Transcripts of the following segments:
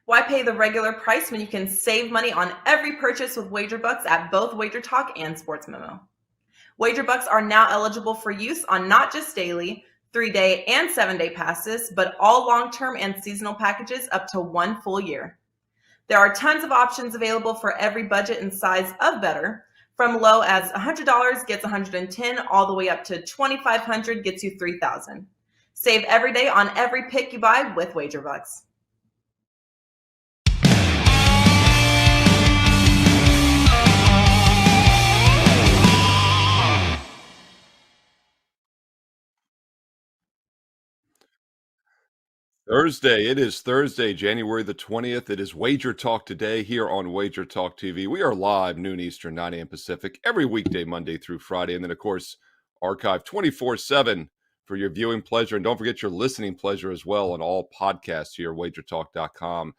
Why pay the regular price when you can save money on every purchase with WagerBucks at both WagerTalk and Sports Memo? WagerBucks are now eligible for use on not just daily, 3-day, and 7-day passes, but all long-term and seasonal packages up to 1 full year. There are tons of options available for every budget and size of bettor. From low as $100 gets $110, all the way up to $2,500 gets you $3,000. Save every day on every pick you buy with WagerBucks. Thursday. It is Thursday, January the 20th. It is WagerTalk Today here on WagerTalk TV. We are live noon Eastern, 9 a.m. Pacific, every weekday, Monday through Friday. And then, of course, archived 24/7 for your viewing pleasure. And don't forget your listening pleasure as well on all podcasts here at WagerTalk.com.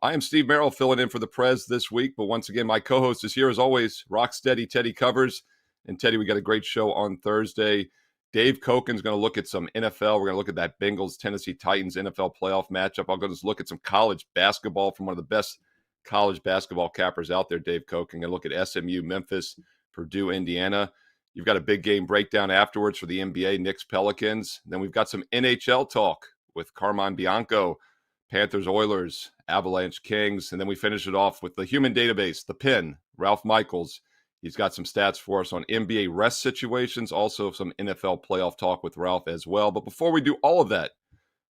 I am Steve Merrill filling in for the Prez this week. But once again, my co-host is here as always, rock-steady Teddy Covers. And Teddy, we got a great show on Thursday. Dave Cokin's going to look at some NFL. We're going to look at that Bengals-Tennessee Titans NFL playoff matchup. I'll go just look at some college basketball from one of the best college basketball cappers out there, Dave Cokin. Going to look at SMU, Memphis, Purdue, Indiana. You've got a big game breakdown afterwards for the NBA, Knicks, Pelicans. Then we've got some NHL talk with Carmine Bianco, Panthers, Oilers, Avalanche, Kings. And then we finish it off with the human database, the pin, Ralph Michaels. He's got some stats for us on NBA rest situations, also some NFL playoff talk with Ralph as well. But before we do all of that,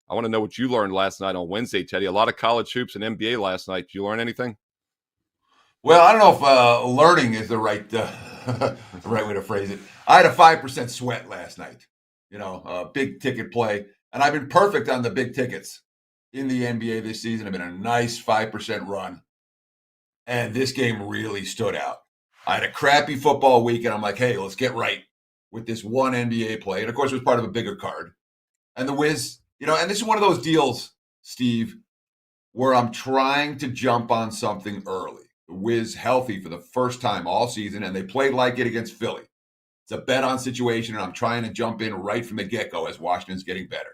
I want to know what you learned last night on Wednesday, Teddy. A lot of college hoops and NBA last night. Did you learn anything? Well, I don't know if learning is the right way to phrase it. I had a 5% sweat last night, a big ticket play. And I've been perfect on the big tickets in the NBA this season. I've been a nice 5% run. And this game really stood out. I had a crappy football week, and I'm like, hey, let's get right with this one NBA play. And, of course, it was part of a bigger card. And the Wiz, and this is one of those deals, Steve, where I'm trying to jump on something early. The Wiz healthy for the first time all season, and they played like it against Philly. It's a bet-on situation, and I'm trying to jump in right from the get-go as Washington's getting better.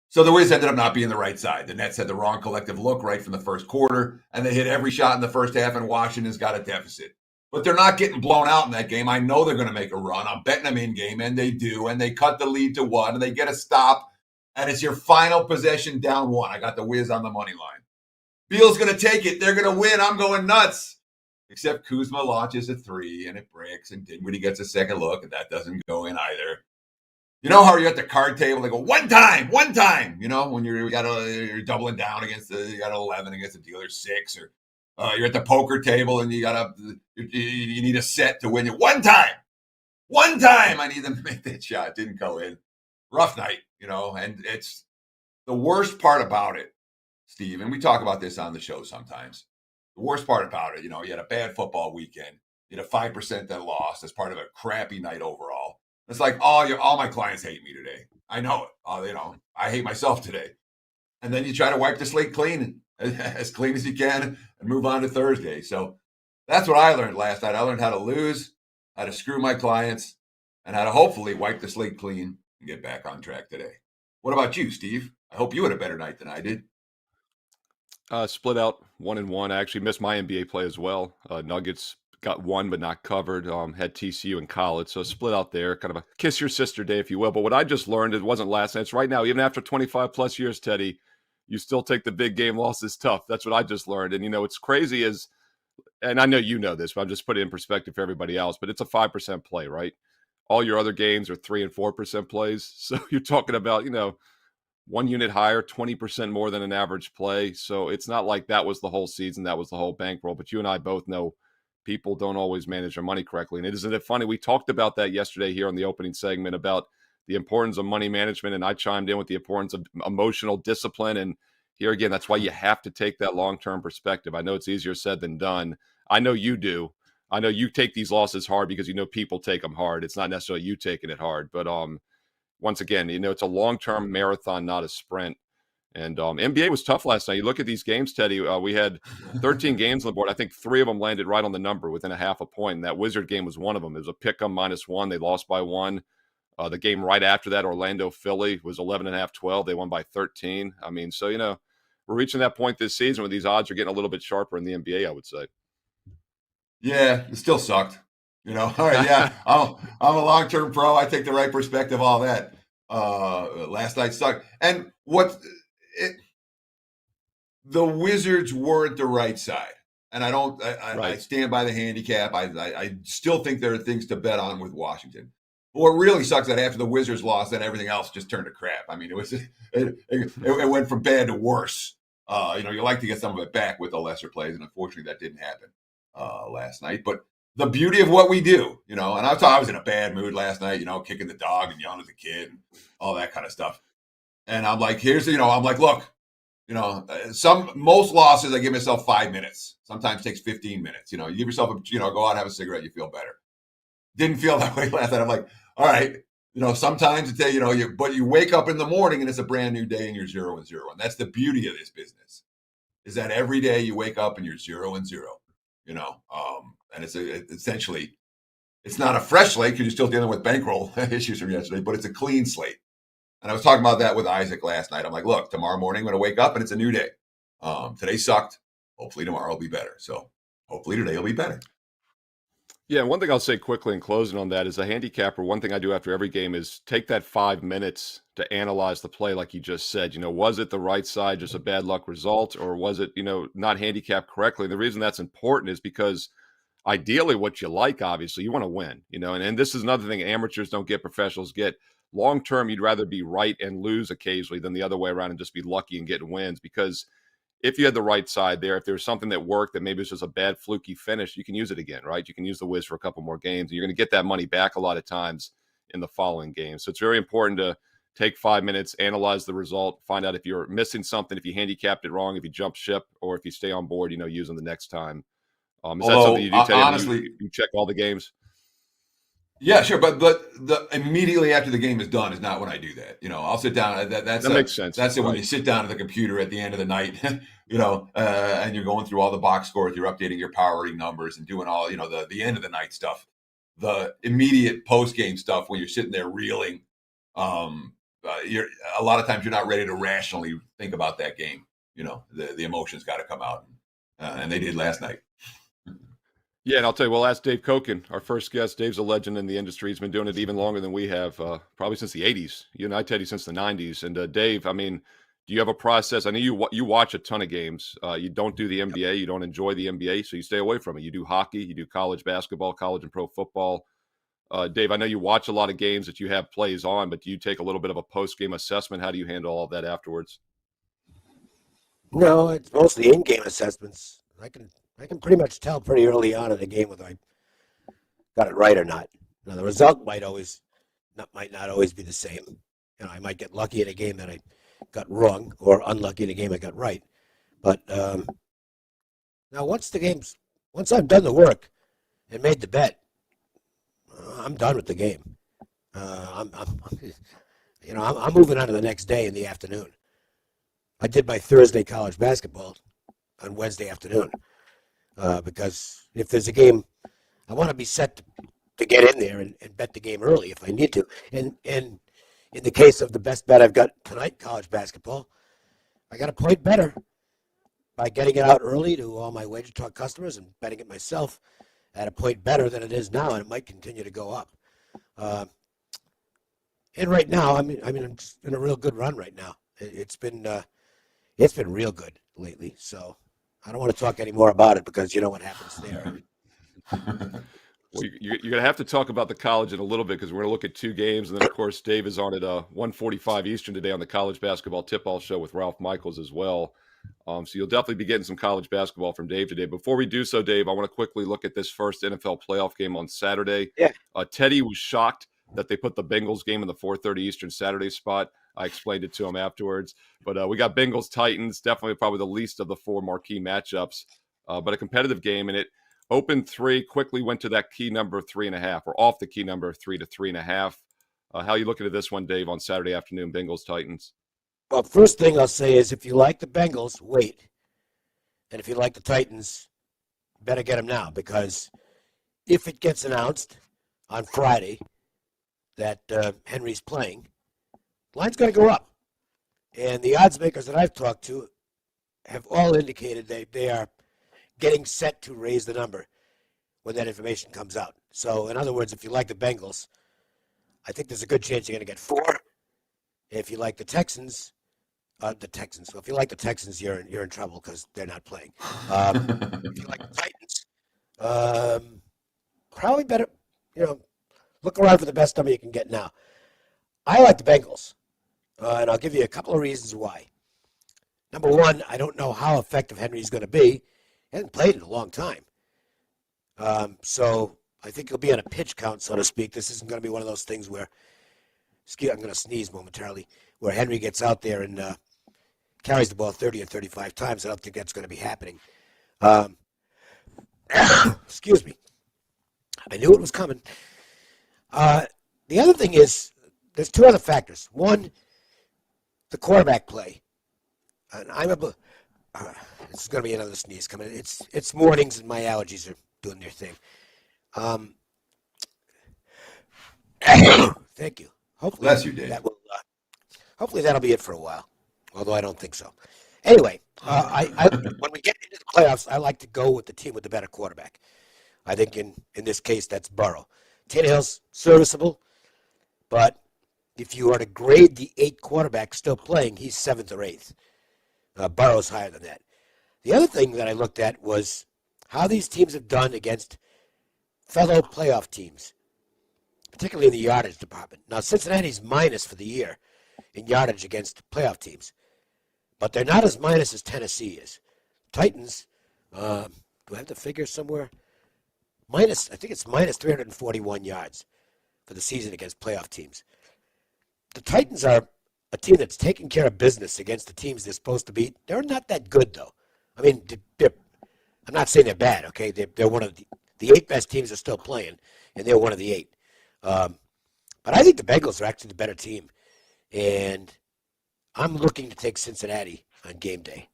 So the Wiz ended up not being the right side. The Nets had the wrong collective look right from the first quarter, and they hit every shot in the first half, and Washington's got a deficit. But they're not getting blown out in that game. I know they're going to make a run. I'm betting them in game, and they do, and they cut the lead to 1, and they get a stop, and it's your final possession down 1. I got the Wiz on the money line. Beal's going to take it. They're going to win. I'm going nuts. Except Kuzma launches a 3, and it breaks, and Dinwiddie gets a second look, and that doesn't go in either. You know how you're at the card table, they go, one time, when you're doubling down you got 11 against the dealer 6, or you're at the poker table and you need a set to win. One time, I need them to make that shot. It didn't go in. Rough night, and it's the worst part about it, Steve, and we talk about this on the show sometimes. The worst part about it, you had a bad football weekend. You had a 5% that lost as part of a crappy night overall. It's like all my clients hate me today. I know it. I hate myself today. And then you try to wipe the slate clean as you can and move on to Thursday. So that's what I learned last night. I learned how to lose, how to screw my clients, and how to hopefully wipe the slate clean and get back on track today. What about you, Steve? I hope you had a better night than I did. Split out 1-1. I actually missed my NBA play as well. Nuggets got one but not covered, had TCU in college, so split out there, kind of a kiss your sister day, if you will. But what I just learned, it wasn't last night, it's right now. Even after 25 plus years, Teddy, you still take the big game losses tough. That's what I just learned. And what's crazy is, and I know you know this, but I'm just putting it in perspective for everybody else, but it's a 5% play, right? All your other games are 3 and 4% plays, so you're talking about 1 unit higher, 20% more than an average play. So it's not like that was the whole season, that was the whole bankroll. But you and I both know people don't always manage their money correctly. And isn't it funny? We talked about that yesterday here on the opening segment about the importance of money management. And I chimed in with the importance of emotional discipline. And here again, that's why you have to take that long-term perspective. I know it's easier said than done. I know you do. I know you take these losses hard because people take them hard. It's not necessarily you taking it hard. But once again, it's a long-term marathon, not a sprint. And NBA was tough last night. You look at these games, Teddy. We had 13 games on the board. I think 3 of them landed right on the number within a half a point. And that Wizard game was one of them. It was a pick-em -1. They lost by 1. The game right after that, Orlando-Philly, was 11.5-12. They won by 13. I mean, so, we're reaching that point this season where these odds are getting a little bit sharper in the NBA, I would say. Yeah, it still sucked. All right, yeah, I'm a long-term pro. I take the right perspective, all that. Last night sucked. And the Wizards weren't the right side. And I stand by the handicap. I still think there are things to bet on with Washington. But what really sucks is that after the Wizards lost, then everything else just turned to crap. I mean, it went from bad to worse. You like to get some of it back with the lesser plays, and unfortunately that didn't happen last night. But the beauty of what we do, and I was in a bad mood last night, kicking the dog and yelling at the kid and all that kind of stuff. And I'm like, look, most losses I give myself 5 minutes. Sometimes takes 15 minutes. You give yourself go out and have a cigarette, you feel better. Didn't feel that way last night. I'm like, all right, sometimes it's but you wake up in the morning and it's a brand new day and you're 0-0. And that's the beauty of this business, is that every day you wake up and you're 0-0. And it's essentially, it's not a fresh slate because you're still dealing with bankroll issues from yesterday, but it's a clean slate. And I was talking about that with Isaac last night. I'm like, look, tomorrow morning I'm going to wake up and it's a new day. Today sucked. Hopefully tomorrow will be better. So hopefully today will be better. Yeah, one thing I'll say quickly in closing on that is a handicapper, one thing I do after every game is take that 5 minutes to analyze the play like you just said. Was it the right side, just a bad luck result, or was it, not handicapped correctly? And the reason that's important is because ideally what you like, obviously, you want to win, and this is another thing amateurs don't get, professionals get. Long term, you'd rather be right and lose occasionally than the other way around and just be lucky and getting wins, because if you had the right side there, if there was something that worked, that maybe it's just a bad fluky finish, you can use it again, right? You can use the Wiz for a couple more games, and you're going to get that money back a lot of times in the following game. So it's very important to take 5 minutes, analyze the result, find out if you're missing something, if you handicapped it wrong, if you jump ship, or if you stay on board, use them the next time. Is that something you do, Teddy? Honestly, you check all the games? Yeah, sure, but the immediately after the game is done is not when I do that. I'll sit down. That makes sense. That's when you sit down at the computer at the end of the night, and you're going through all the box scores, you're updating your power rating numbers and doing all the end of the night stuff. The immediate post game stuff when you're sitting there reeling, you're a lot of times you're not ready to rationally think about that game. The emotions got to come out, and they did last night. Yeah, and I'll tell you, we'll ask Dave Cokin, our first guest. Dave's a legend in the industry. He's been doing it even longer than we have, probably since the 80s. You and I, Teddy, since the 90s. And Dave, I mean, do you have a process? I know you watch a ton of games. You don't do the NBA. You don't enjoy the NBA, so you stay away from it. You do hockey. You do college basketball, college and pro football. Dave, I know you watch a lot of games that you have plays on, but do you take a little bit of a post-game assessment? How do you handle all of that afterwards? No, it's mostly in-game assessments. I can pretty much tell pretty early on in the game whether I got it right or not. Now, the result might not always be the same. I might get lucky in a game that I got wrong, or unlucky in a game I got right. But now, once I've done the work and made the bet, I'm done with the game. I'm moving on to the next day in the afternoon. I did my Thursday college basketball on Wednesday afternoon. Because if there's a game, I want to be set to get in there and bet the game early if I need to. And in the case of the best bet I've got tonight, college basketball, I got a point better by getting it out early to all my WagerTalk customers and betting it myself at a point better than it is now, and it might continue to go up. And right now, I'm just in a real good run right now. It's been real good lately, so. I don't want to talk any more about it because you know what happens there. Well, you're going to have to talk about the college in a little bit because we're going to look at two games. And then, of course, Dave is on at 1:45 Eastern today on the College Basketball Tip-Off Show with Ralph Michaels as well. So you'll definitely be getting some college basketball from Dave today. Before we do so, Dave, I want to quickly look at this first NFL playoff game on Saturday. Yeah. Teddy was shocked that they put the Bengals game in the 4:30 Eastern Saturday spot. I explained it to him afterwards. But we got Bengals-Titans, definitely probably the least of the four marquee matchups. But a competitive game, and it opened 3, quickly went to that key number of 3.5, or off the key number of 3 to 3.5. How are you looking at this one, Dave, on Saturday afternoon, Bengals-Titans? Well, first thing I'll say is if you like the Bengals, wait. And if you like the Titans, better get them now, because if it gets announced on Friday that Henry's playing, line's going to go up. And the odds makers that I've talked to have all indicated they are getting set to raise the number when that information comes out. So, in other words, if you like the Bengals, I think there's a good chance you're going to get 4. If you like the Texans, well, if you like the Texans, you're in trouble because they're not playing. If you like the Titans, probably better, look around for the best number you can get now. I like the Bengals, and I'll give you a couple of reasons why. Number one, I don't know how effective Henry's going to be. He hasn't played in a long time. So I think he'll be on a pitch count, so to speak. This isn't going to be one of those things where, I'm going to sneeze momentarily, where Henry gets out there and carries the ball 30 or 35 times. I don't think that's going to be happening. Excuse me. I knew it was coming. The other thing is, there's 2 other factors. One, the quarterback play. And this is going to be another sneeze coming. It's mornings and my allergies are doing their thing. Thank you. Hopefully, Bless you, Dave. Hopefully that'll be it for a while. Although I don't think so. Anyway, when we get into the playoffs, I like to go with the team with the better quarterback. I think in this case that's Burrow. Tannehill's serviceable, but if you were to grade the 8 quarterbacks still playing, he's 7th or 8th. Burrow's higher than that. The other thing that I looked at was how these teams have done against fellow playoff teams, particularly in the yardage department. Now, Cincinnati's minus for the year in yardage against playoff teams, but they're not as minus as Tennessee is. Titans, do I have the figure somewhere? I think it's minus 341 yards for the season against playoff teams. The Titans are a team that's taking care of business against the teams they're supposed to beat. They're not that good, though. I mean, I'm not saying they're bad, okay? They're one of the 8 best teams are still playing, and they're one of the 8. But I think the Bengals are actually the better team, and I'm looking to take Cincinnati on game day.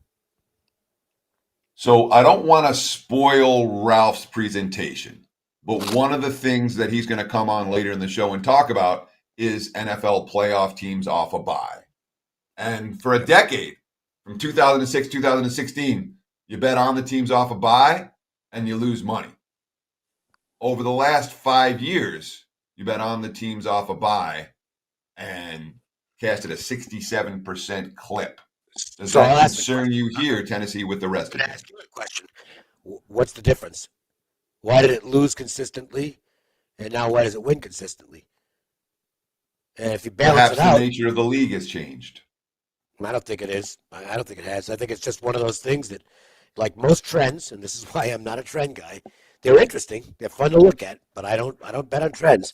So I don't want to spoil Ralph's presentation, but one of the things that he's going to come on later in the show and talk about is NFL playoff teams off a bye. And for a decade, from 2006, 2016, you bet on the teams off a bye and you lose money. Over the last 5 years, you bet on the teams off a bye and casted a 67% clip. Does that concern you here, Tennessee, with the rest of it? I'm going to ask you a question. What's the difference? Why did it lose consistently, and now why does it win consistently? And if you balance it out, the nature of the league has changed. I don't think it is. I don't think it has. I think it's just one of those things that, like most trends, and this is why I'm not a trend guy, they're interesting. They're fun to look at, but I don't bet on trends.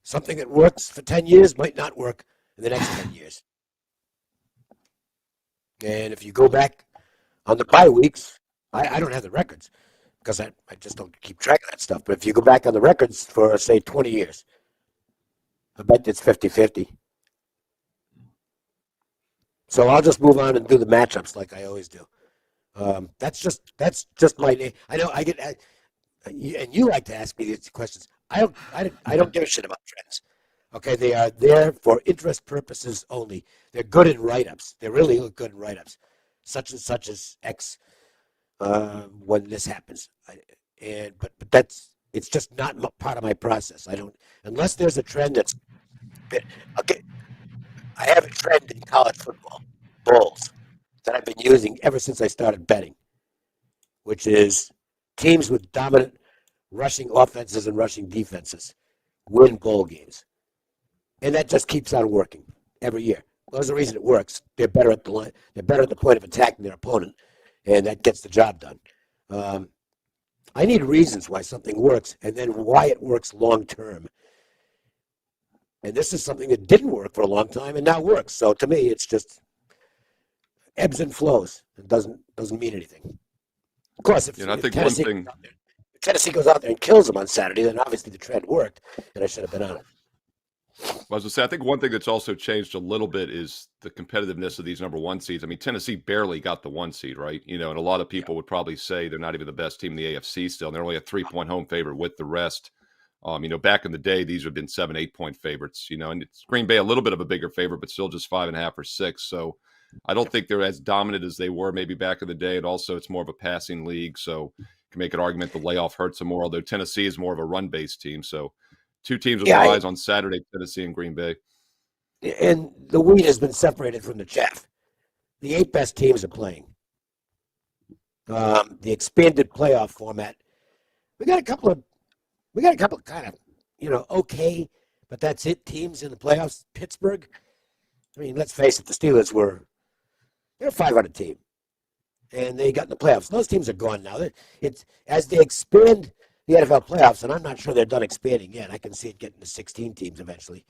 Something that works for 10 years might not work in the next 10 years. And if you go back on the bye weeks, I don't have the records because I just don't keep track of that stuff. But if you go back on the records for, say, 20 years, I bet it's 50-50. So I'll just move on and do the matchups like I always do. That's just my name. I know I get, and you like to ask me these questions. I don't give a shit about trends. Okay, they are there for interest purposes only. They're good in write-ups. They really look good in write-ups, such and such as X when this happens. But it's just not part of my process. I don't, unless there's a trend that's okay. I have a trend in college football, bowls, that I've been using ever since I started betting, which is teams with dominant rushing offenses and rushing defenses win bowl games. And that just keeps on working every year. Well, there's a reason it works. They're better at the line. They're better at the point of attacking their opponent, and that gets the job done. I need reasons why something works and then why it works long term. And this is something that didn't work for a long time and now works. So to me, it's just ebbs and flows. It doesn't mean anything. Of course, if Tennessee goes out there and kills them on Saturday, then obviously the trend worked, and I should have been on it. Well, I was going to say, I think one thing that's also changed a little bit is the competitiveness of these number 1 seeds. I mean, Tennessee barely got the 1 seed, right? And a lot of people would probably say they're not even the best team in the AFC still. And they're only a 3-point home favorite with the rest. Back in the day, these have been 7, 8-point favorites, and it's Green Bay a little bit of a bigger favorite, but still just 5.5 or 6. So I don't think they're as dominant as they were maybe back in the day. And also it's more of a passing league. So you can make an argument the layoff hurts them more, although Tennessee is more of a run-based team. So two teams with buys on Saturday, Tennessee and Green Bay. And the wheat has been separated from the chaff. The 8 best teams are playing. The expanded playoff format. We got a couple of kind of, okay, but that's it. Teams in the playoffs. Pittsburgh. I mean, let's face it. The Steelers they're a 500 team, and they got in the playoffs. Those teams are gone now. It's as they expand the NFL playoffs, and I'm not sure they're done expanding yet. I can see it getting to 16 teams eventually,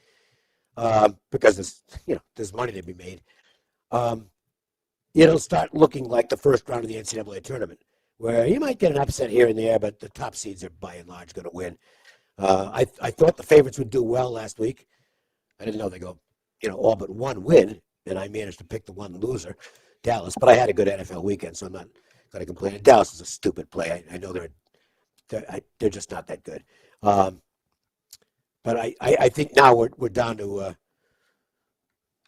because there's money to be made. It'll start looking like the first round of the NCAA tournament, where you might get an upset here and there, but the top seeds are by and large going to win. I thought the favorites would do well last week. I didn't know they go, all but one win, and I managed to pick the one loser, Dallas. But I had a good NFL weekend, so I'm not going to complain. And Dallas is a stupid play. I know they're just not that good. But I think now we're down to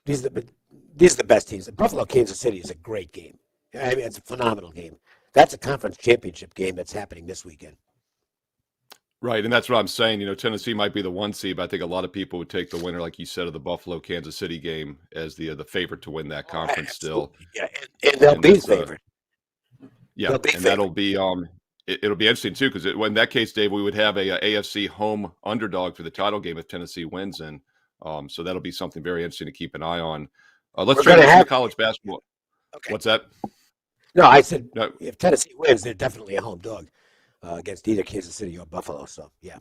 these are the best teams. Buffalo, Kansas City is a great game. I mean, it's a phenomenal game. That's a conference championship game that's happening this weekend. Right, and that's what I'm saying. Tennessee might be the 1 seed, but I think a lot of people would take the winner, like you said, of the Buffalo Kansas City game as the favorite to win that conference still. Yeah, and they'll be favored. Yeah, and that'll be it'll be interesting too, because in that case, Dave, we would have a AFC home underdog for the title game if Tennessee wins, and so that'll be something very interesting to keep an eye on. Let's transition to college basketball. Okay. What's that? No, I said if Tennessee wins, they're definitely a home dog against either Kansas City or Buffalo. So, yeah.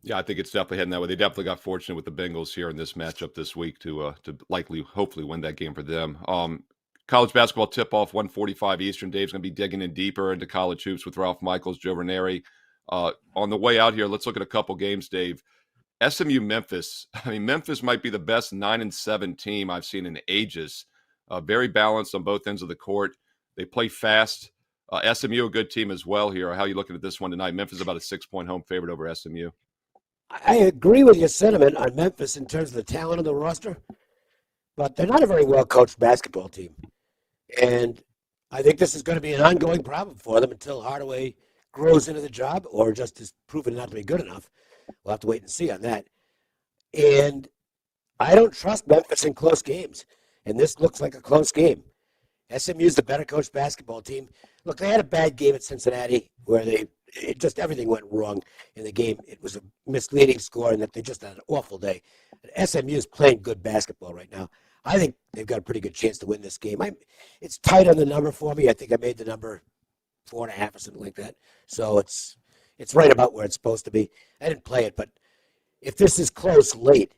Yeah, I think it's definitely heading that way. They definitely got fortunate with the Bengals here in this matchup this week to hopefully win that game for them. College basketball tip-off, 1:45 Eastern. Dave's going to be digging in deeper into college hoops with Ralph Michaels, Joe Ranieri. On the way out here, let's look at a couple games, Dave. SMU Memphis. I mean, Memphis might be the best 9-7 team I've seen in ages. Very balanced on both ends of the court. They play fast. SMU, a good team as well here. How are you looking at this one tonight? Memphis about a 6-point home favorite over SMU. I agree with your sentiment on Memphis in terms of the talent of the roster, but they're not a very well-coached basketball team. And I think this is going to be an ongoing problem for them until Hardaway grows into the job or just is proven not to be good enough. We'll have to wait and see on that. And I don't trust Memphis in close games. And this looks like a close game. SMU's the better coached basketball team. Look, they had a bad game at Cincinnati where everything went wrong in the game. It was a misleading score and that they just had an awful day. And SMU is playing good basketball right now. I think they've got a pretty good chance to win this game. It's tight on the number for me. I think I made the number 4.5 or something like that. So it's right about where it's supposed to be. I didn't play it, but if this is close late,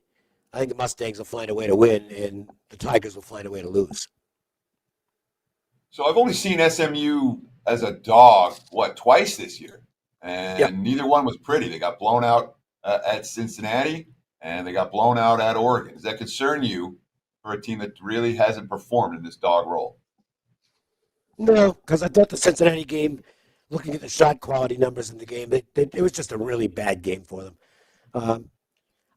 I think the Mustangs will find a way to win and the Tigers will find a way to lose. So I've only seen SMU as a dog, twice this year. And Neither one was pretty. They got blown out at Cincinnati and they got blown out at Oregon. Does that concern you for a team that really hasn't performed in this dog role? No, because I thought the Cincinnati game, looking at the shot quality numbers in the game, it was just a really bad game for them.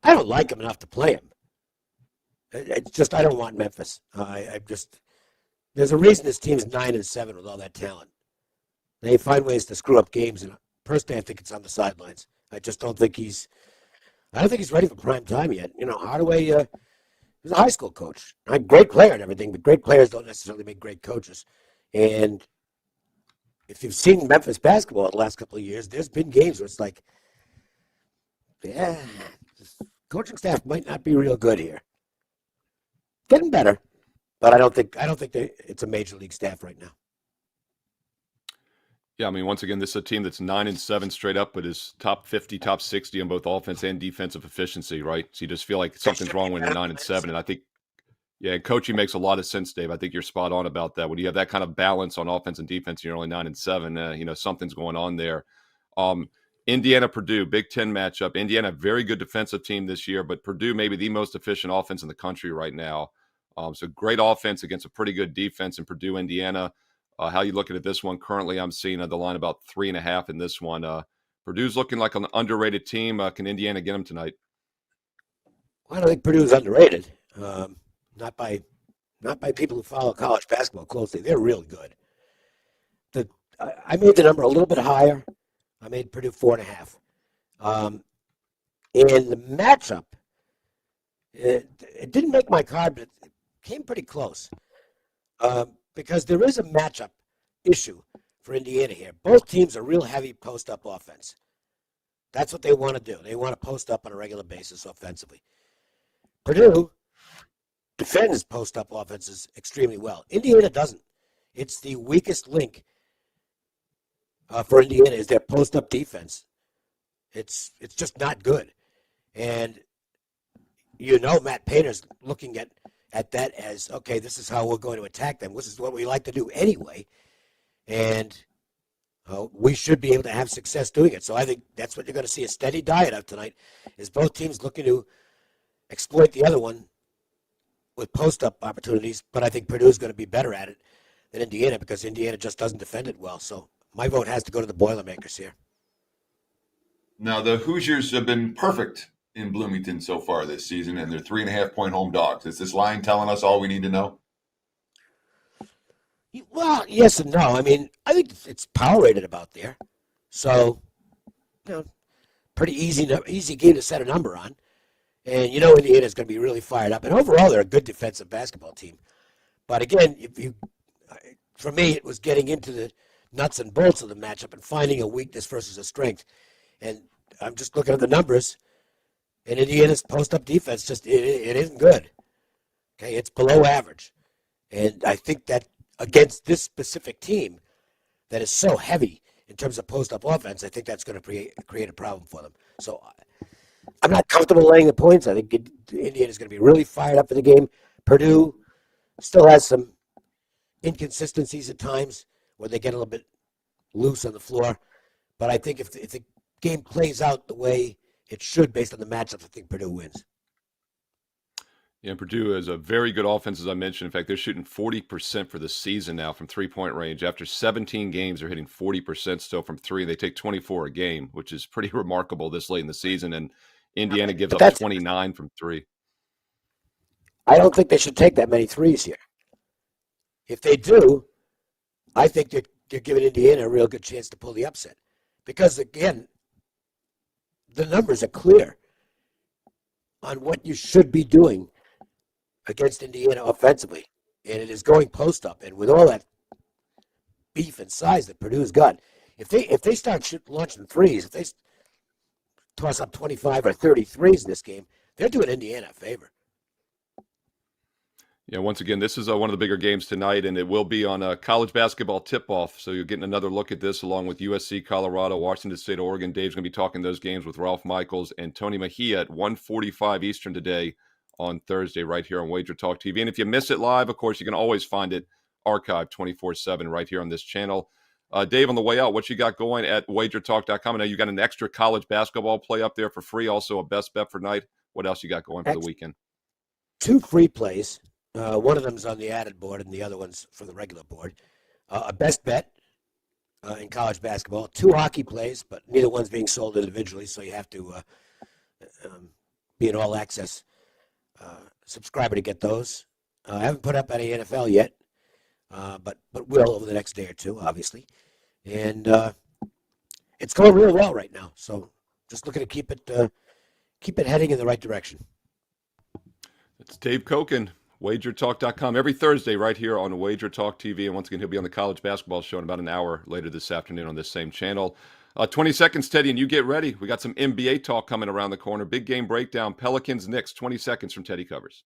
I don't like them enough to play them. It's just I don't want Memphis. There's a reason this team's 9-7 with all that talent. They find ways to screw up games, and personally, I think it's on the sidelines. I just don't think he's ready for prime time yet. Hardaway he's a high school coach, a great player and everything, but great players don't necessarily make great coaches. And if you've seen Memphis basketball the last couple of years, there's been games where it's like, yeah, this coaching staff might not be real good here. Getting better, but I don't think it's a major league staff right now. Yeah, I mean, once again, this is a team that's 9-7 straight up, but is top 50, top 60 on both offense and defensive efficiency, right? So you just feel like something's wrong when you're 9-7, and I think, coaching makes a lot of sense, Dave. I think you're spot on about that. When you have that kind of balance on offense and defense, you're only 9-7. Something's going on there. Indiana, Purdue, Big Ten matchup. Indiana, very good defensive team this year, but Purdue maybe the most efficient offense in the country right now. So great offense against a pretty good defense in Purdue, Indiana. How you looking at this one? Currently, I'm seeing the line about 3.5 in this one. Purdue's looking like an underrated team. Can Indiana get them tonight? Well, I don't think Purdue's underrated. Not by not by people who follow college basketball closely. They're really good. I made the number a little bit higher. I made Purdue 4.5. In the matchup, it didn't make my card, but it came pretty close. Because there is a matchup issue for Indiana here. Both teams are real heavy post-up offense. That's what they want to do. They want to post up on a regular basis offensively. Purdue defends post-up offenses extremely well. Indiana doesn't. It's the weakest link for Indiana is their post-up defense. It's just not good. And Matt Painter's looking at that as, okay, this is how we're going to attack them. This is what we like to do anyway. And we should be able to have success doing it. So I think that's what you're going to see, a steady diet of tonight, is both teams looking to exploit the other one with post-up opportunities. But I think Purdue's going to be better at it than Indiana because Indiana just doesn't defend it well. So my vote has to go to the Boilermakers here. Now, the Hoosiers have been perfect in Bloomington so far this season, and they're 3.5-point home dogs. Is this line telling us all we need to know? Well, yes and no. I mean, I think it's power rated about there. So, pretty easy game to set a number on. And Indiana's going to be really fired up. And overall, they're a good defensive basketball team. But again, for me, it was getting into the nuts and bolts of the matchup and finding a weakness versus a strength. And I'm just looking at the numbers. And Indiana's post-up defense it isn't good. Okay, it's below average. And I think that against this specific team that is so heavy in terms of post-up offense, I think that's going to create a problem for them. So I'm not comfortable laying the points. I think Indiana's going to be really fired up for the game. Purdue still has some inconsistencies at times where they get a little bit loose on the floor. But I think if the game plays out the way it should based on the matchups, I think Purdue wins. Yeah, Purdue is a very good offense, as I mentioned. In fact, they're shooting 40% for the season now from three-point range. After 17 games, they're hitting 40% still from three. They take 24 a game, which is pretty remarkable this late in the season. And Indiana gives up 29 from three. I don't think they should take that many threes here. If they do, I think they're giving Indiana a real good chance to pull the upset. Because, again, the numbers are clear on what you should be doing against Indiana offensively, and it is going post up. And with all that beef and size that Purdue's got, if they start launching threes, if they toss up 25 or 30 threes in this game, they're doing Indiana a favor. Yeah, once again, this is one of the bigger games tonight, and it will be on a college basketball tip-off. So you're getting another look at this along with USC, Colorado, Washington State, Oregon. Dave's going to be talking those games with Ralph Michaels and Tony Mejia at 1:45 Eastern today on Thursday right here on Wager Talk TV. And if you miss it live, of course, you can always find it archived 24/7 right here on this channel. Dave, on the way out, what you got going at WagerTalk.com? I know you got an extra college basketball play up there for free, also a best bet for night. What else you got going for the weekend? 2 free plays. One of them is on the added board, and the other one's for the regular board. A best bet in college basketball. 2 hockey plays, but neither one's being sold individually, so you have to be an all-access subscriber to get those. I haven't put up any NFL yet, but will over the next day or two, obviously. And it's going real well right now, so just looking to keep it heading in the right direction. It's Dave Cokin. WagerTalk.com every Thursday right here on Wager Talk TV. And once again, he'll be on the college basketball show in about an hour later this afternoon on this same channel. 20 seconds, Teddy, and you get ready. We got some NBA talk coming around the corner. Big game breakdown, Pelicans, Knicks, 20 seconds from Teddy Covers.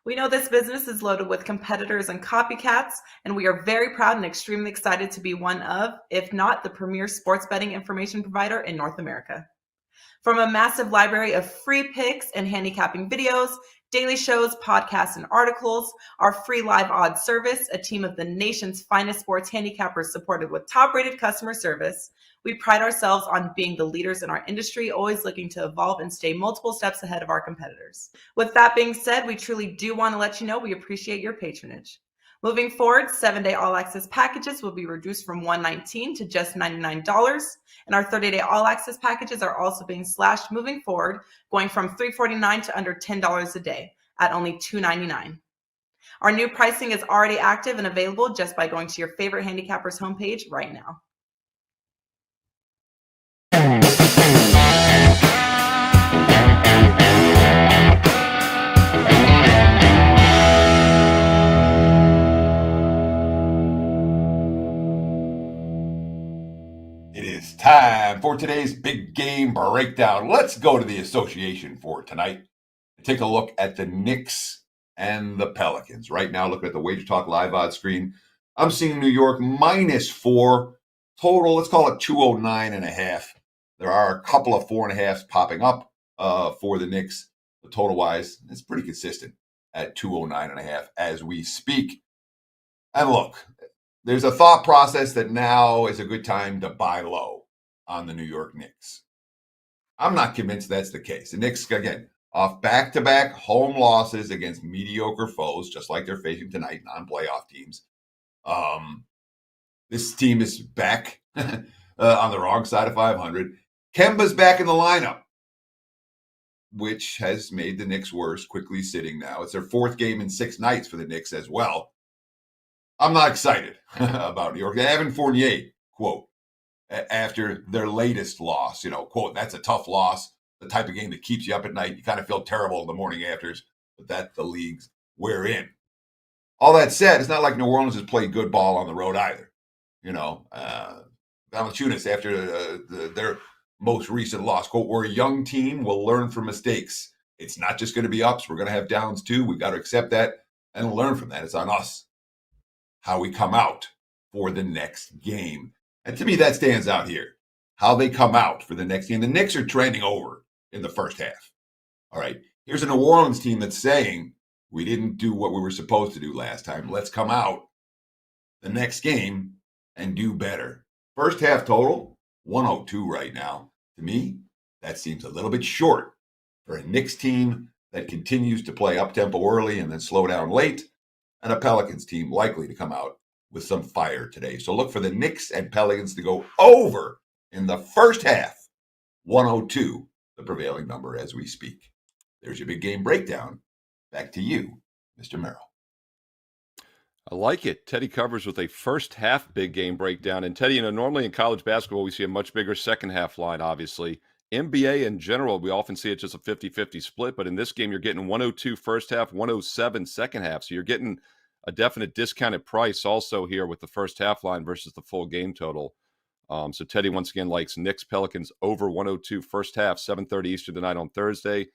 We know this business is loaded with competitors and copycats, and we are very proud and extremely excited to be one of, if not the premier sports betting information provider in North America. From a massive library of free picks and handicapping videos, daily shows, podcasts, and articles, our free live odds service, a team of the nation's finest sports handicappers supported with top-rated customer service, we pride ourselves on being the leaders in our industry, always looking to evolve and stay multiple steps ahead of our competitors. With that being said, we truly do want to let you know we appreciate your patronage. Moving forward, 7-day all-access packages will be reduced from $119 to just $99, and our 30-day all-access packages are also being slashed moving forward, going from $349 to under $10 a day at only $299. Our new pricing is already active and available just by going to your favorite handicappers homepage right now. It is time for today's big game breakdown. Let's go to the association for tonight and take a look at the Knicks and the Pelicans. Right now, looking at the WagerTalk live odds screen, I'm seeing New York -4 total. Let's call it 209.5. There are a couple of 4.5s popping up for the Knicks. But total wise, it's pretty consistent at 209.5 as we speak. And look, there's a thought process that now is a good time to buy low on the New York Knicks. I'm not convinced that's the case. The Knicks, again, off back-to-back home losses against mediocre foes, just like they're facing tonight, non-playoff teams. This team is back on the wrong side of 500. Kemba's back in the lineup, which has made the Knicks worse, quickly sitting now. It's their fourth game in 6 nights for the Knicks as well. I'm not excited about New York. Evan Fournier, quote, after their latest loss, quote, that's a tough loss, the type of game that keeps you up at night. You kind of feel terrible in the morning afters, but that's the leagues we're in. All that said, it's not like New Orleans has played good ball on the road either. Valanciunas, after their most recent loss, quote, we're a young team, we'll learn from mistakes. It's not just going to be ups, we're going to have downs too. We've got to accept that and learn from that. It's on us how we come out for the next game. And to me, that stands out here, how they come out for the next game. The Knicks are trending over in the first half. All right, here's a New Orleans team that's saying, we didn't do what we were supposed to do last time. Let's come out the next game and do better. First half total, 102 right now. To me, that seems a little bit short for a Knicks team that continues to play up-tempo early and then slow down late, and a Pelicans team likely to come out with some fire today. So look for the Knicks and Pelicans to go over in the first half. 102, the prevailing number as we speak. There's your big game breakdown. Back to you, Mr. Merrill. I like it. Teddy Covers with a first half big game breakdown. And Teddy, normally in college basketball, we see a much bigger second half line, obviously. NBA in general, we often see it just a 50-50 split, but in this game, you're getting 102 first half, 107 second half. So you're getting a definite discounted price also here with the first half line versus the full game total. So Teddy, once again, likes Knicks Pelicans over 102 first half, 7:30 Eastern tonight on Thursday.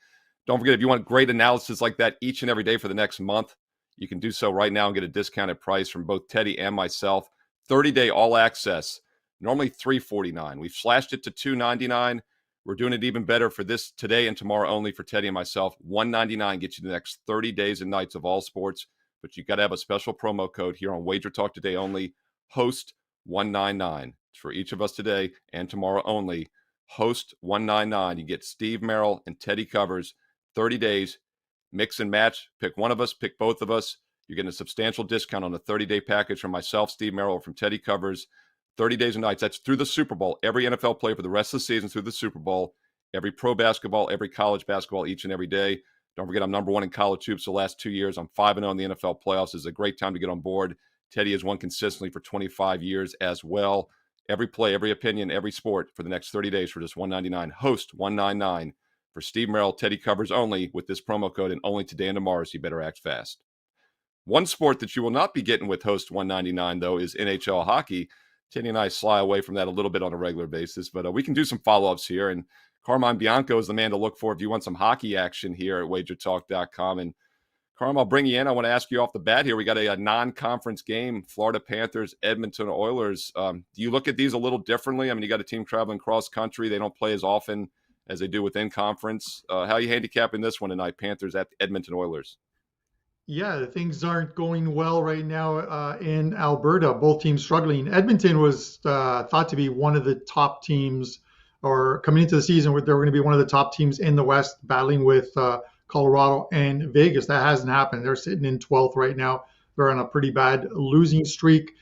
Don't forget, if you want great analysis like that each and every day for the next month, you can do so right now and get a discounted price from both Teddy and myself. 30-day all access, normally $349. We've slashed it to $299. We're doing it even better for this today and tomorrow only for Teddy and myself. $199 gets you the next 30 days and nights of all sports, but you got to have a special promo code here on WagerTalk Today only, HOST199. It's for each of us today and tomorrow only, HOST199. You get Steve Merrill and Teddy Covers, 30 days, mix and match. Pick one of us, pick both of us. You're getting a substantial discount on a 30-day package from myself, Steve Merrill, or from Teddy Covers. 30 days and nights. That's through the Super Bowl. Every NFL player for the rest of the season through the Super Bowl. Every pro basketball, every college basketball, each and every day. Don't forget, I'm number one in college hoops the last 2 years. I'm 5-0 in the NFL playoffs. It's a great time to get on board. Teddy has won consistently for 25 years as well. Every play, every opinion, every sport for the next 30 days for just $199. HOST199 for Steve Merrill. Teddy Covers only with this promo code and only today and tomorrow, so you better act fast. One sport that you will not be getting with HOST199, though, is NHL hockey. Teddy and I sly away from that a little bit on a regular basis, but we can do some follow-ups here. And Carmine Bianco is the man to look for if you want some hockey action here at WagerTalk.com. And Carm, I'll bring you in. I want to ask you off the bat here. We got a non-conference game, Florida Panthers, Edmonton Oilers. Do you look at these a little differently? I mean, you got a team traveling cross-country. They don't play as often as they do within conference. How are you handicapping this one tonight, Panthers at Edmonton Oilers? Yeah, things aren't going well right now in Alberta. Both teams struggling. Edmonton was thought to be one of the top teams, or coming into the season, they were going to be one of the top teams in the West, battling with Colorado and Vegas. That hasn't happened. They're sitting in 12th right now. They're on a pretty bad losing streak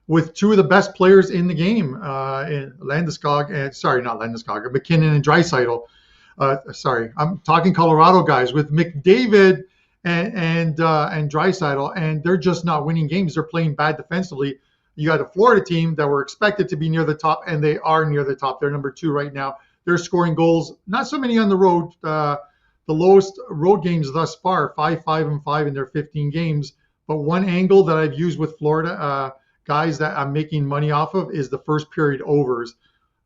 with two of the best players in the game, in McKinnon and Draisaitl. Sorry, I'm talking Colorado guys with McDavid and Draisaitl, and they're just not winning games. They're playing bad defensively. You got a Florida team that were expected to be near the top, and they are near the top. They're number 2 right now. They're scoring goals, not so many on the road. The lowest road games thus far, 5-5-5 in their 15 games. But one angle that I've used with Florida guys that I'm making money off of is the first period overs.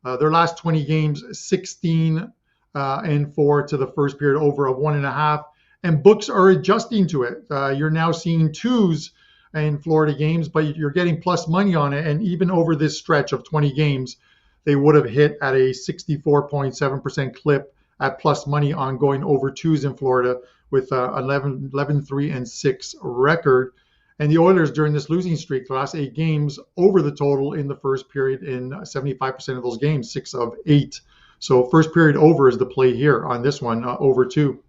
Their last 20 games, 16 and 4 to the first period over of 1.5. And books are adjusting to it. You're now seeing 2s in Florida games, but you're getting plus money on it. And even over this stretch of 20 games, they would have hit at a 64.7% clip at plus money on going over 2s in Florida with 11-3-6 record. And the Oilers during this losing streak, the last 8 games over the total in the first period in 75% of those games, 6 of 8. So first period over is the play here on this one, over 2.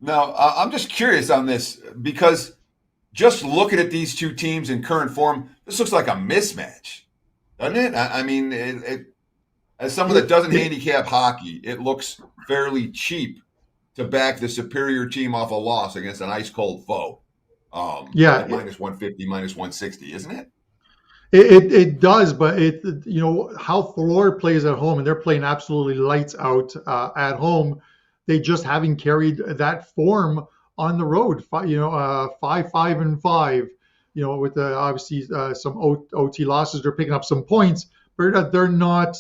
Now, I'm just curious on this because just looking at these two teams in current form, this looks like a mismatch, doesn't it? I mean, as someone that doesn't handicap hockey, it looks fairly cheap to back the superior team off a loss against an ice-cold foe. At minus 150, minus 160, isn't it? It does, but how Florida plays at home, and they're playing absolutely lights out at home. They just haven't carried that form on the road. 5-5-5. With obviously some OT losses, they're picking up some points, but they're not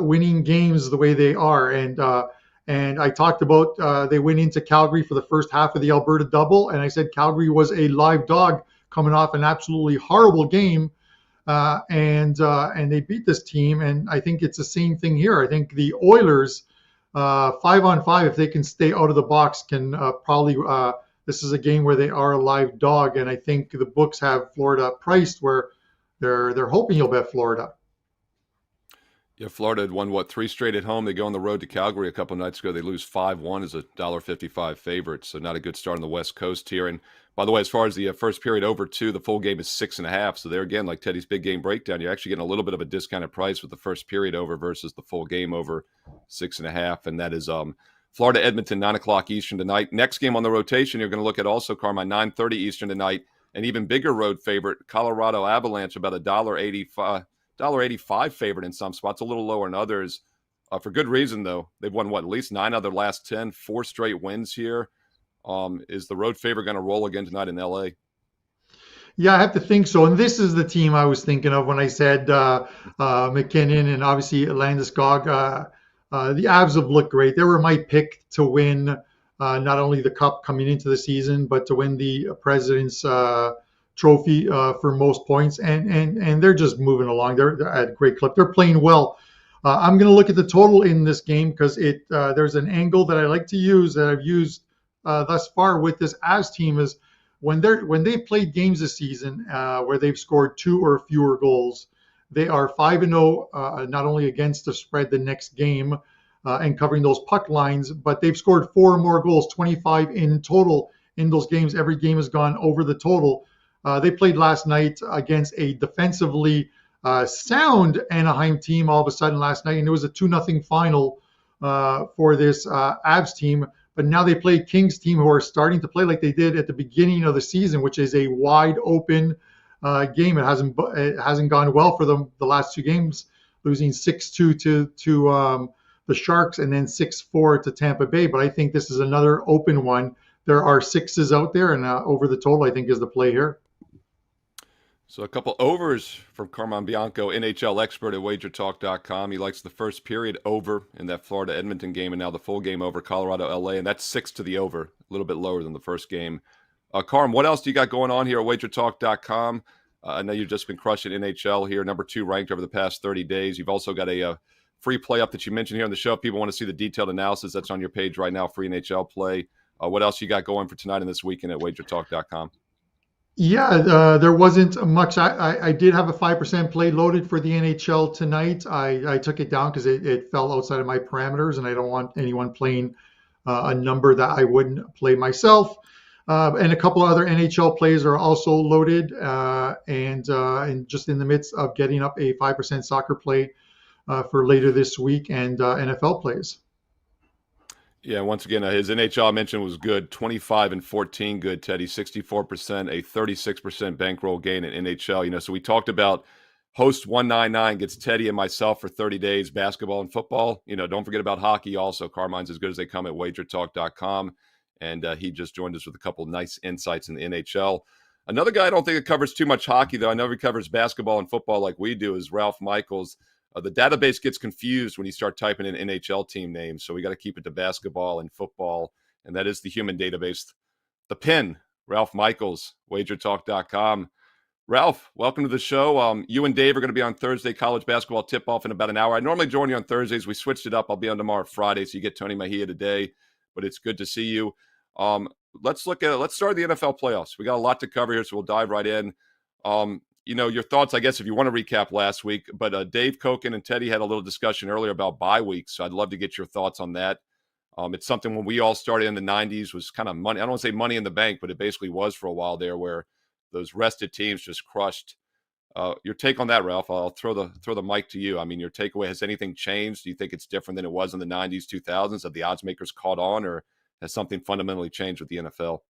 winning games the way they are. And I talked about they went into Calgary for the first half of the Alberta double, and I said Calgary was a live dog coming off an absolutely horrible game, and they beat this team. And I think it's the same thing here. I think the Oilers, 5-on-5, if they can stay out of the box, can probably. This is a game where they are a live dog, and I think the books have Florida priced where they're hoping you'll bet Florida. Yeah, Florida had won, 3 straight at home. They go on the road to Calgary a couple of nights ago. They lose 5-1 as a $1.55 favorite, so not a good start on the West Coast here. And by the way, as far as the first period over 2, the full game is 6.5. So there again, like Teddy's big game breakdown, you're actually getting a little bit of a discounted price with the first period over versus the full game over 6.5. And that is Florida Edmonton, 9 o'clock Eastern tonight. Next game on the rotation, you're going to look at also, Carmine, 9:30 Eastern tonight. An even bigger road favorite, Colorado Avalanche, about $1.85 favorite in some spots, a little lower in others. For good reason, though. They've won, at least 9 out of their last 10, 4 straight wins here. Is the road favorite going to roll again tonight in L.A.? Yeah, I have to think so. And this is the team I was thinking of when I said McKinnon and obviously Landeskog. The Avs have looked great. They were my pick to win not only the Cup coming into the season, but to win the President's Trophy for most points. And they're just moving along. They're at a great clip. They're playing well. I'm going to look at the total in this game because there's an angle that I like to use that I've used thus far with this Avs team is when they played games this season where they've scored 2 or fewer goals. They are 5-0, not only against the spread the next game and covering those puck lines, but they've scored 4 or more goals, 25 in total in those games. Every game has gone over the total. They played last night against a defensively sound Anaheim team all of a sudden last night, and it was a 2-0 final for this Avs team. But now they play Kings team who are starting to play like they did at the beginning of the season, which is a wide open game. It hasn't gone well for them the last 2 games, losing 6-2 to the Sharks and then 6-4 to Tampa Bay. But I think this is another open one. There are 6s out there, and over the total I think is the play here. So a couple overs from Carmine Bianco, NHL expert at WagerTalk.com. He likes the first period over in that Florida Edmonton game, and now the full game over Colorado LA, and that's 6 to the over, a little bit lower than the first game. Carm, what else do you got going on here at WagerTalk.com? I know you've just been crushing NHL here, number 2 ranked over the past 30 days. You've also got a free play up that you mentioned here on the show. If people want to see the detailed analysis, that's on your page right now, free NHL play. What else you got going for tonight and this weekend at WagerTalk.com? Yeah, there wasn't much. I did have a 5% play loaded for the NHL tonight. I took it down because it fell outside of my parameters, and I don't want anyone playing a number that I wouldn't play myself. And a couple other NHL plays are also loaded and just in the midst of getting up a 5% soccer play for later this week and NFL plays. Yeah, once again, his NHL I mentioned was good. 25 and 14, good, Teddy. 64%, a 36% bankroll gain in NHL. So we talked about host 199 gets Teddy and myself for 30 days, basketball and football. Don't forget about hockey also. Carmine's as good as they come at WagerTalk.com. And he just joined us with a couple nice insights in the NHL. Another guy I don't think it covers too much hockey, though. I know he covers basketball and football like we do, is Ralph Michaels. The database gets confused when you start typing in NHL team names, so we got to keep it to basketball and football, and that is the human database. The pin, Ralph Michaels, WagerTalk.com. Ralph, welcome to the show. You and Dave are going to be on Thursday college basketball tip-off in about an hour. I normally join you on Thursdays. We switched it up. I'll be on tomorrow Friday, so you get Tony Mejia today, but it's good to see you. Let's start the NFL playoffs. We got a lot to cover here, so we'll dive right in. Your thoughts, I guess, if you want to recap last week, but Dave, Cokin, and Teddy had a little discussion earlier about bye weeks, so I'd love to get your thoughts on that. It's something when we all started in the 90s was kind of money. I don't want to say money in the bank, but it basically was for a while there where those rested teams just crushed. Your take on that, Ralph? I'll throw the mic to you. I mean, your takeaway, has anything changed? Do you think it's different than it was in the 90s, 2000s? Have the odds makers caught on, or has something fundamentally changed with the NFL?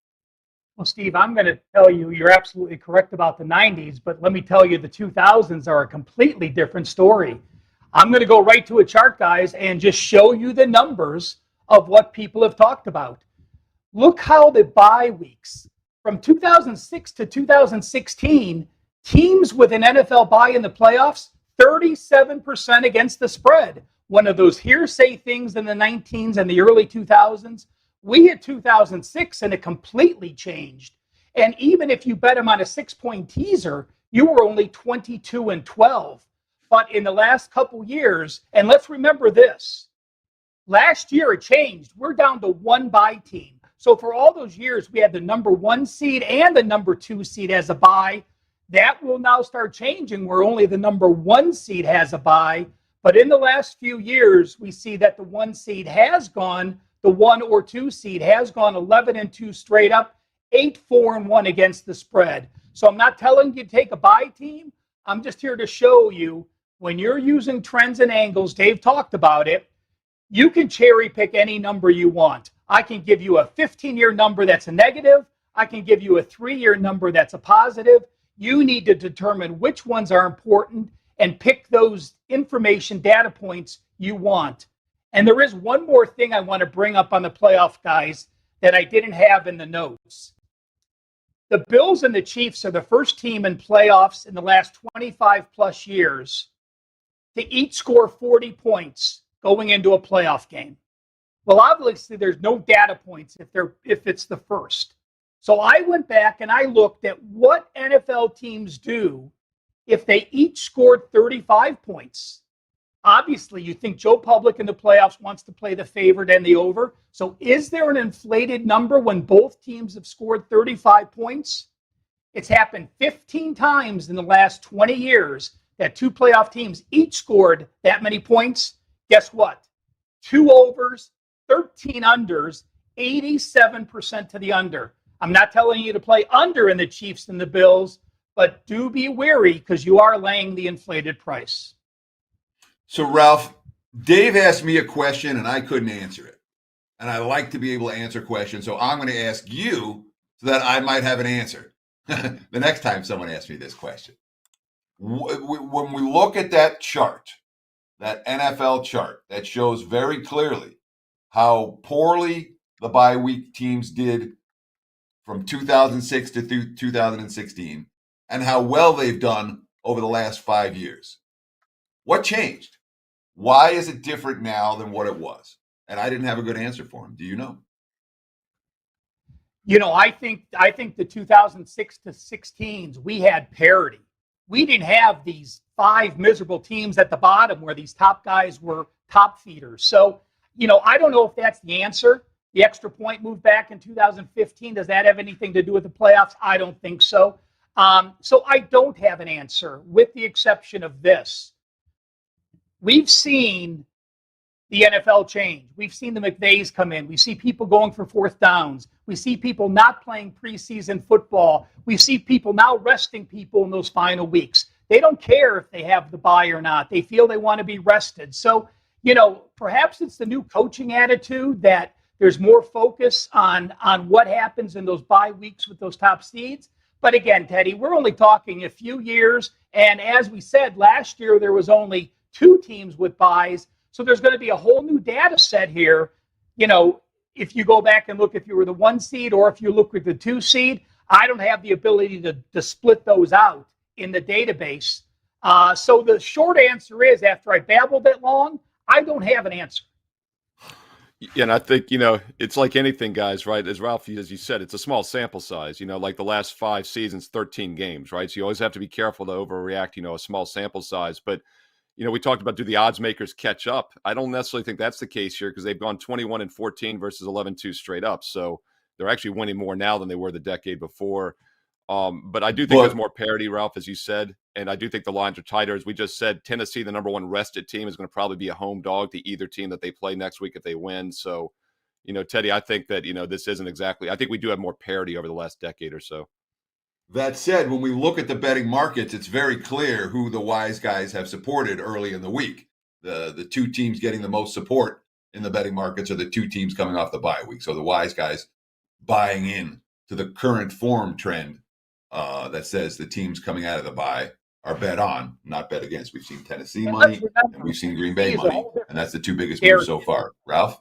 Well, Steve, I'm going to tell you you're absolutely correct about the 90s, but let me tell you the 2000s are a completely different story. I'm going to go right to a chart, guys, and just show you the numbers of what people have talked about. Look how the bye weeks from 2006 to 2016, teams with an NFL bye in the playoffs, 37% against the spread. One of those hearsay things in the 19s and the early 2000s. We hit 2006 and it completely changed. And even if you bet them on a 6-point teaser, you were only 22 and 12. But in the last couple years, and let's remember this, last year it changed. We're down to one bye team. So for all those years, we had the number 1 seed and the number 2 seed as a bye. That will now start changing where only the number 1 seed has a bye. But in the last few years, we see that the 1 seed has gone. The 1 or 2 seed has gone 11 and 2 straight up, 8-4-1 against the spread. So I'm not telling you to take a bye team. I'm just here to show you when you're using trends and angles, Dave talked about it, you can cherry pick any number you want. I can give you a 15-year number that's a negative. I can give you a 3-year number that's a positive. You need to determine which ones are important and pick those information data points you want. And there is one more thing I want to bring up on the playoff, guys, that I didn't have in the notes. The Bills and the Chiefs are the first team in playoffs in the last 25 plus years to each score 40 points going into a playoff game. Well, obviously, there's no data points if it's the first. So I went back and I looked at what NFL teams do if they each scored 35 points. Obviously, you think Joe Public in the playoffs wants to play the favorite and the over. So is there an inflated number when both teams have scored 35 points? It's happened 15 times in the last 20 years that 2 playoff teams each scored that many points. Guess what? 2 overs, 13 unders, 87% to the under. I'm not telling you to play under in the Chiefs and the Bills, but do be wary because you are laying the inflated price. So, Ralph, Dave asked me a question and I couldn't answer it. And I like to be able to answer questions. So I'm going to ask you so that I might have an answer the next time someone asks me this question. When we look at that chart, that NFL chart that shows very clearly how poorly the bye week teams did from 2006 to 2016 and how well they've done over the last 5 years. What changed? Why is it different now than what it was? And I didn't have a good answer for him. Do you know? I think the 2006 to 16s, we had parity. We didn't have these 5 miserable teams at the bottom where these top guys were top feeders. So, I don't know if that's the answer. The extra point move back in 2015, does that have anything to do with the playoffs? I don't think so. So I don't have an answer with the exception of this. We've seen the NFL change. We've seen the McVays come in. We see people going for fourth downs. We see people not playing preseason football. We see people now resting people in those final weeks. They don't care if they have the bye or not. They feel they want to be rested. So, perhaps it's the new coaching attitude that there's more focus on what happens in those bye weeks with those top seeds. But again, Teddy, we're only talking a few years. And as we said, last year there was only 2 teams with byes. So there's going to be a whole new data set here. If you go back and look, if you were the 1 seed or if you look at the 2 seed, I don't have the ability to split those out in the database. So the short answer is, after I babbled that long, I don't have an answer. Yeah, and I think, it's like anything, guys, right? As Ralph, as you said, it's a small sample size, like the last 5 seasons, 13 games, right? So you always have to be careful to overreact, a small sample size. But, we talked about, do the odds makers catch up? I don't necessarily think that's the case here, because they've gone 21-14 versus 11-2 straight up. So they're actually winning more now than they were the decade before. But I do think there's more parity, Ralph, as you said. And I do think the lines are tighter. As we just said, Tennessee, the number 1 rested team, is going to probably be a home dog to either team that they play next week if they win. So, Teddy, I think that, this isn't exactly – I think we do have more parity over the last decade or so. That said, when we look at the betting markets, it's very clear who the wise guys have supported early in the week. The 2 teams getting the most support in the betting markets are the 2 teams coming off the bye week. So the wise guys buying in to the current form trend that says the teams coming out of the bye are bet on, not bet against. We've seen Tennessee money and we've seen Green Bay money, and that's the 2 biggest moves so far. Ralph?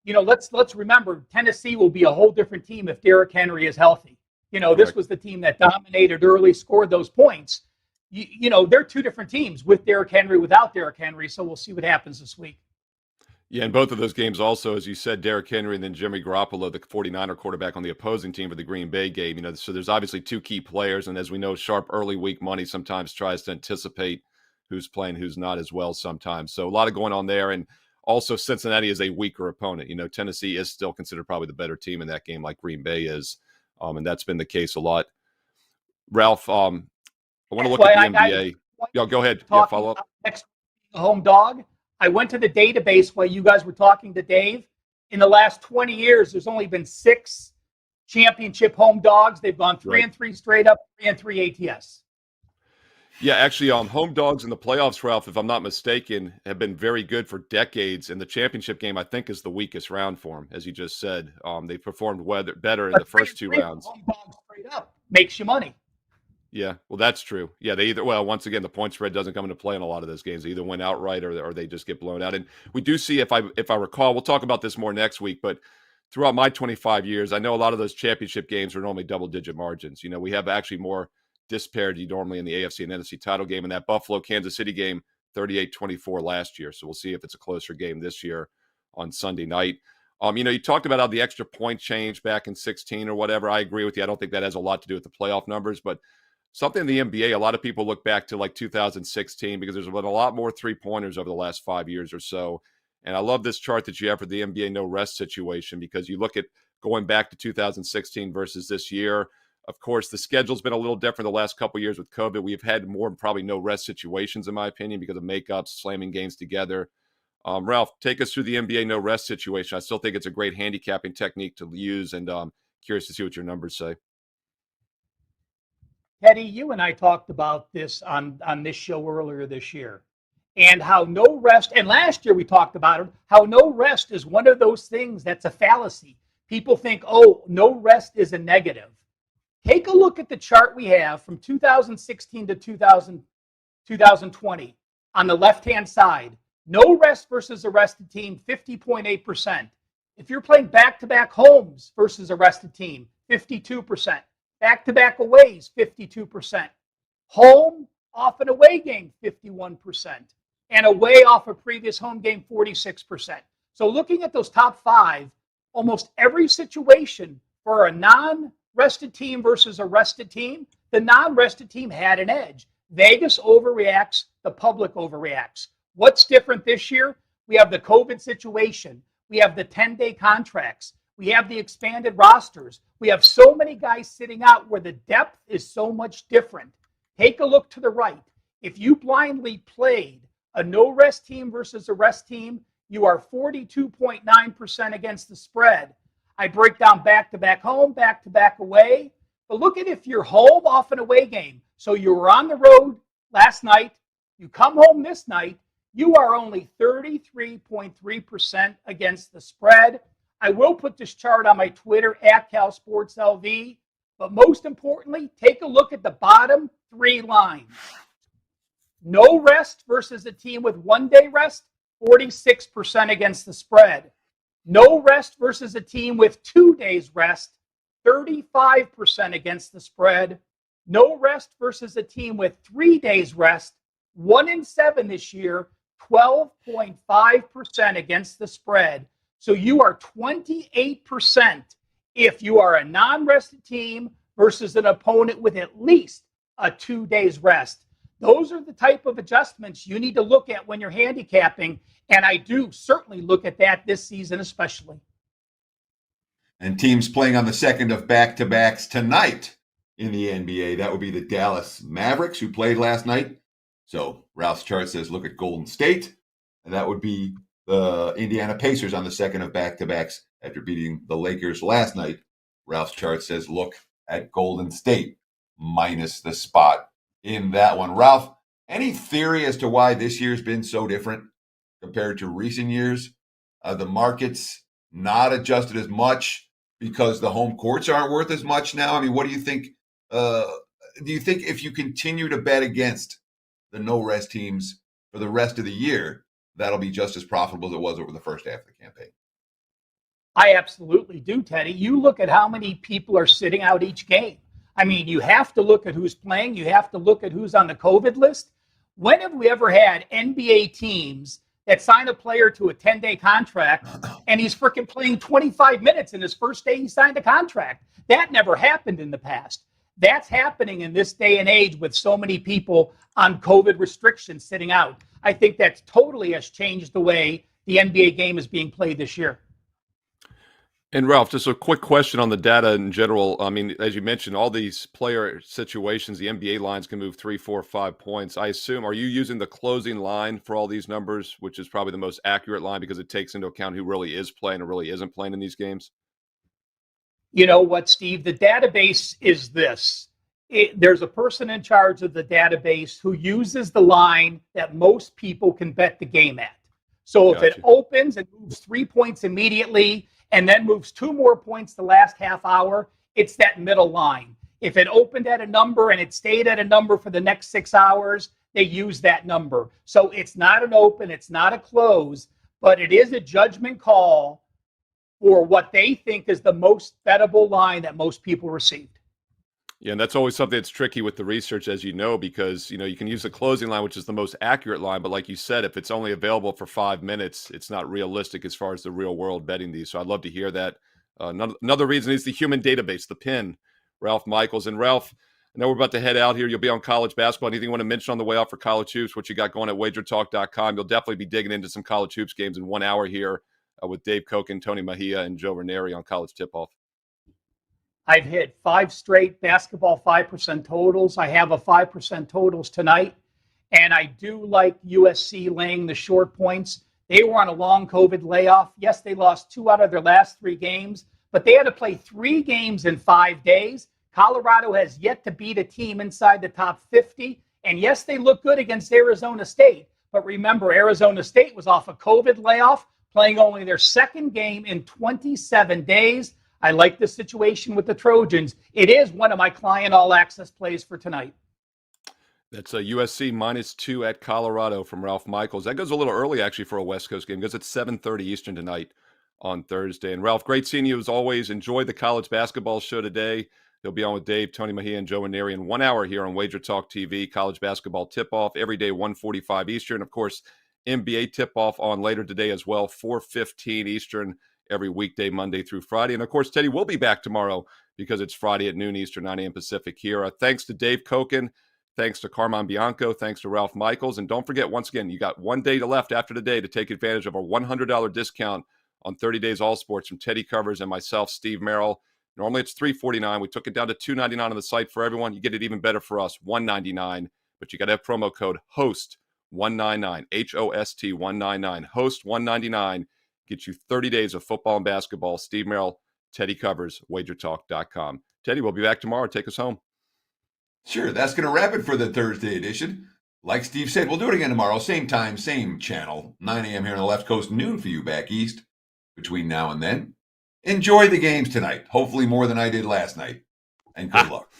Let's remember, Tennessee will be a whole different team if Derrick Henry is healthy. This was the team that dominated early, scored those points. They're 2 different teams, with Derrick Henry, without Derrick Henry. So we'll see what happens this week. Yeah, in both of those games also, as you said, Derrick Henry and then Jimmy Garoppolo, the 49er quarterback on the opposing team for the Green Bay game. So there's obviously 2 key players. And as we know, sharp early week money sometimes tries to anticipate who's playing, who's not as well sometimes. So a lot of going on there. And also Cincinnati is a weaker opponent. Tennessee is still considered probably the better team in that game, like Green Bay is. And that's been the case a lot. Ralph, I want to look at the NBA. Go ahead. Yeah, follow up. Next home dog. I went to the database while you guys were talking to Dave. In the last 20 years, there's only been 6 championship home dogs. They've gone 3-3 straight up, 3-3 ATS. Yeah, actually, home dogs in the playoffs, Ralph, if I'm not mistaken, have been very good for decades. And the championship game, I think, is the weakest round for them, as you just said. They performed better in the first 2 rounds. Home dogs straight up makes you money. Yeah, well, that's true. Yeah, once again, the point spread doesn't come into play in a lot of those games. They either win outright or they just get blown out. And we do see, if I recall, we'll talk about this more next week, but throughout my 25 years, I know a lot of those championship games are normally double-digit margins. We have actually more disparity normally in the AFC and NFC title game. In that Buffalo-Kansas City game, 38-24 last year. So we'll see if it's a closer game this year on Sunday night. You talked about how the extra point change back in 16 or whatever. I agree with you. I don't think that has a lot to do with the playoff numbers, but something in the NBA, a lot of people look back to like 2016 because there's been a lot more 3-pointers over the last 5 years or so. And I love this chart that you have for the NBA no rest situation, because you look at going back to 2016 versus this year. Of course, the schedule's been a little different the last couple of years with COVID. We've had more probably no rest situations, in my opinion, because of makeups, slamming games together. Ralph, take us through the NBA no rest situation. I still think it's a great handicapping technique to use, and curious to see what your numbers say. Teddy, you and I talked about this on this show earlier this year, and how no rest, and last year we talked about it, how no rest is one of those things that's a fallacy. People think, no rest is a negative. Take a look at the chart we have from 2016 to 2020 on the left-hand side. No rest versus a rested team, 50.8%. If you're playing back-to-back homes versus a rested team, 52%. Back-to-back aways, 52%. Home off an away game, 51%. And away off a previous home game, 46%. So looking at those top 5, almost every situation for a non-rested team versus a rested team, the non-rested team had an edge. Vegas overreacts, the public overreacts. What's different this year? We have the COVID situation. We have the 10-day contracts. We have the expanded rosters. We have so many guys sitting out where the depth is so much different. Take a look to the right. If you blindly played a no-rest team versus a rest team, you are 42.9% against the spread. I break down back-to-back home, back-to-back away. But look at if you're home off an away game. So you were on the road last night. You come home this night. You are only 33.3% against the spread. I will put this chart on my Twitter at CalSportsLV. But most importantly, take a look at the bottom three lines. No rest versus a team with 1 day rest, 46% against the spread. No rest versus a team with 2 days rest, 35% against the spread. No rest versus a team with 3 days rest, 1 in 7 this year, 12.5% against the spread. So you are 28% if you are a non-rested team versus an opponent with at least a 2 days rest. Those are the type of adjustments you need to look at when you're handicapping, and I do certainly look at that this season especially. And teams playing on the second of back-to-backs tonight in the NBA, that would be the Dallas Mavericks, who played last night. So Ralph's chart says look at Golden State, and that would be the Indiana Pacers on the second of back-to-backs after beating the Lakers last night. Ralph's chart says look at Golden State minus the spot in that one. Ralph, any theory as to why this year's been so different compared to recent years? The market's not adjusted as much because the home courts aren't worth as much now. I mean, what do you think? Do you think if you continue to bet against the no-rest teams for the rest of the year, that'll be just as profitable as it was over the first half of the campaign? I absolutely do, Teddy. You look at how many people are sitting out each game. I mean, you have to look at who's playing. You have to look at who's on the COVID list. When have we ever had NBA teams that sign a player to a 10-day contract and he's freaking playing 25 minutes in his first day he signed a contract? That never happened in the past. That's happening in this day and age with so many people on COVID restrictions sitting out. I think that totally has changed the way the NBA game is being played this year. And Ralph, just a quick question on the data in general. I mean, as you mentioned, all these player situations, the NBA lines can move 3, 4, 5 points. I assume, are you using the closing line for all these numbers, which is probably the most accurate line because it takes into account who really is playing or really isn't playing in these games? You know what, Steve? The database is this. There's a person in charge of the database who uses the line that most people can bet the game at. So if it opens and moves 3 points immediately and then moves 2 more points the last half hour, it's that middle line. If it opened at a number and it stayed at a number for the next 6 hours, they use that number. So it's not an open, it's not a close, but it is a judgment call for what they think is the most bettable line that most people received. Yeah, and that's always something that's tricky with the research, as you know, because, you know, you can use the closing line, which is the most accurate line. But like you said, if it's only available for 5 minutes, it's not realistic as far as the real world betting these. So I'd love to hear that. Another reason is the human database, the PIN, Ralph Michaels. And Ralph, I know we're about to head out here. You'll be on college basketball. Anything you want to mention on the way out for college hoops, what you got going at WagerTalk.com? You'll definitely be digging into some college hoops games in 1 hour here with Dave Cokin, Tony Mejia, and Joe Ranieri on College Tip-Off. I've hit 5 straight basketball 5% totals. I have a 5% totals tonight. And I do like USC laying the short points. They were on a long COVID layoff. Yes, they lost 2 out of their last 3 games, but they had to play 3 games in 5 days. Colorado has yet to beat a team inside the top 50. And yes, they look good against Arizona State. But remember, Arizona State was off a COVID layoff, playing only their 2nd game in 27 days. I like the situation with the Trojans. It is one of my client all-access plays for tonight. That's a USC -2 at Colorado from Ralph Michaels. That goes a little early, actually, for a West Coast game because it's 7:30 Eastern tonight on Thursday. And Ralph, great seeing you as always. Enjoy the college basketball show today. He'll be on with Dave, Tony Mejia, and Joe Ranieri in 1 hour here on Wager Talk TV. College basketball tip-off every day, 1:45 Eastern. Of course, NBA tip-off on later today as well, 4:15 Eastern. Every weekday, Monday through Friday. And, of course, Teddy will be back tomorrow because it's Friday at noon Eastern, 9 a.m. Pacific here. Thanks to Dave Cokin. Thanks to Carmine Bianco. Thanks to Ralph Michaels. And don't forget, once again, you got 1 day left after today to take advantage of a $100 discount on 30 Days All Sports from Teddy Covers and myself, Steve Merrill. Normally it's $349. We took it down to $299 on the site for everyone. You get it even better for us, $199. But you got to have promo code HOST 199, HOST 199, host 199. Get you 30 days of football and basketball. Steve Merrill, Teddy Covers, WagerTalk.com. Teddy, we'll be back tomorrow. Take us home. Sure, that's going to wrap it for the Thursday edition. Like Steve said, we'll do it again tomorrow. Same time, same channel. 9 a.m. here on the left coast, noon for you back east. Between now and then, enjoy the games tonight. Hopefully more than I did last night. And good luck.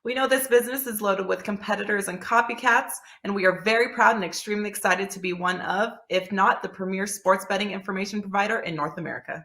We know this business is loaded with competitors and copycats, and we are very proud and extremely excited to be one of, if not the premier sports betting information provider in North America.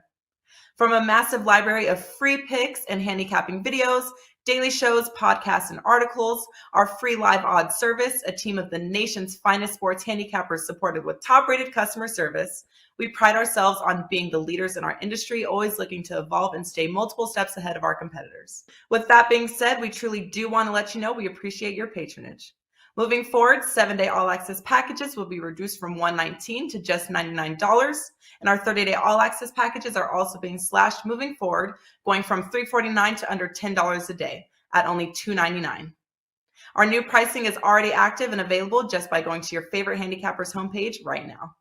From a massive library of free picks and handicapping videos, daily shows, podcasts, and articles, our free live odds service, a team of the nation's finest sports handicappers supported with top-rated customer service, we pride ourselves on being the leaders in our industry, always looking to evolve and stay multiple steps ahead of our competitors. With that being said, we truly do want to let you know we appreciate your patronage. Moving forward, 7-day all-access packages will be reduced from $119 to just $99, and our 30-day all-access packages are also being slashed moving forward, going from $349 to under $10 a day at only $299. Our new pricing is already active and available just by going to your favorite handicapper's homepage right now.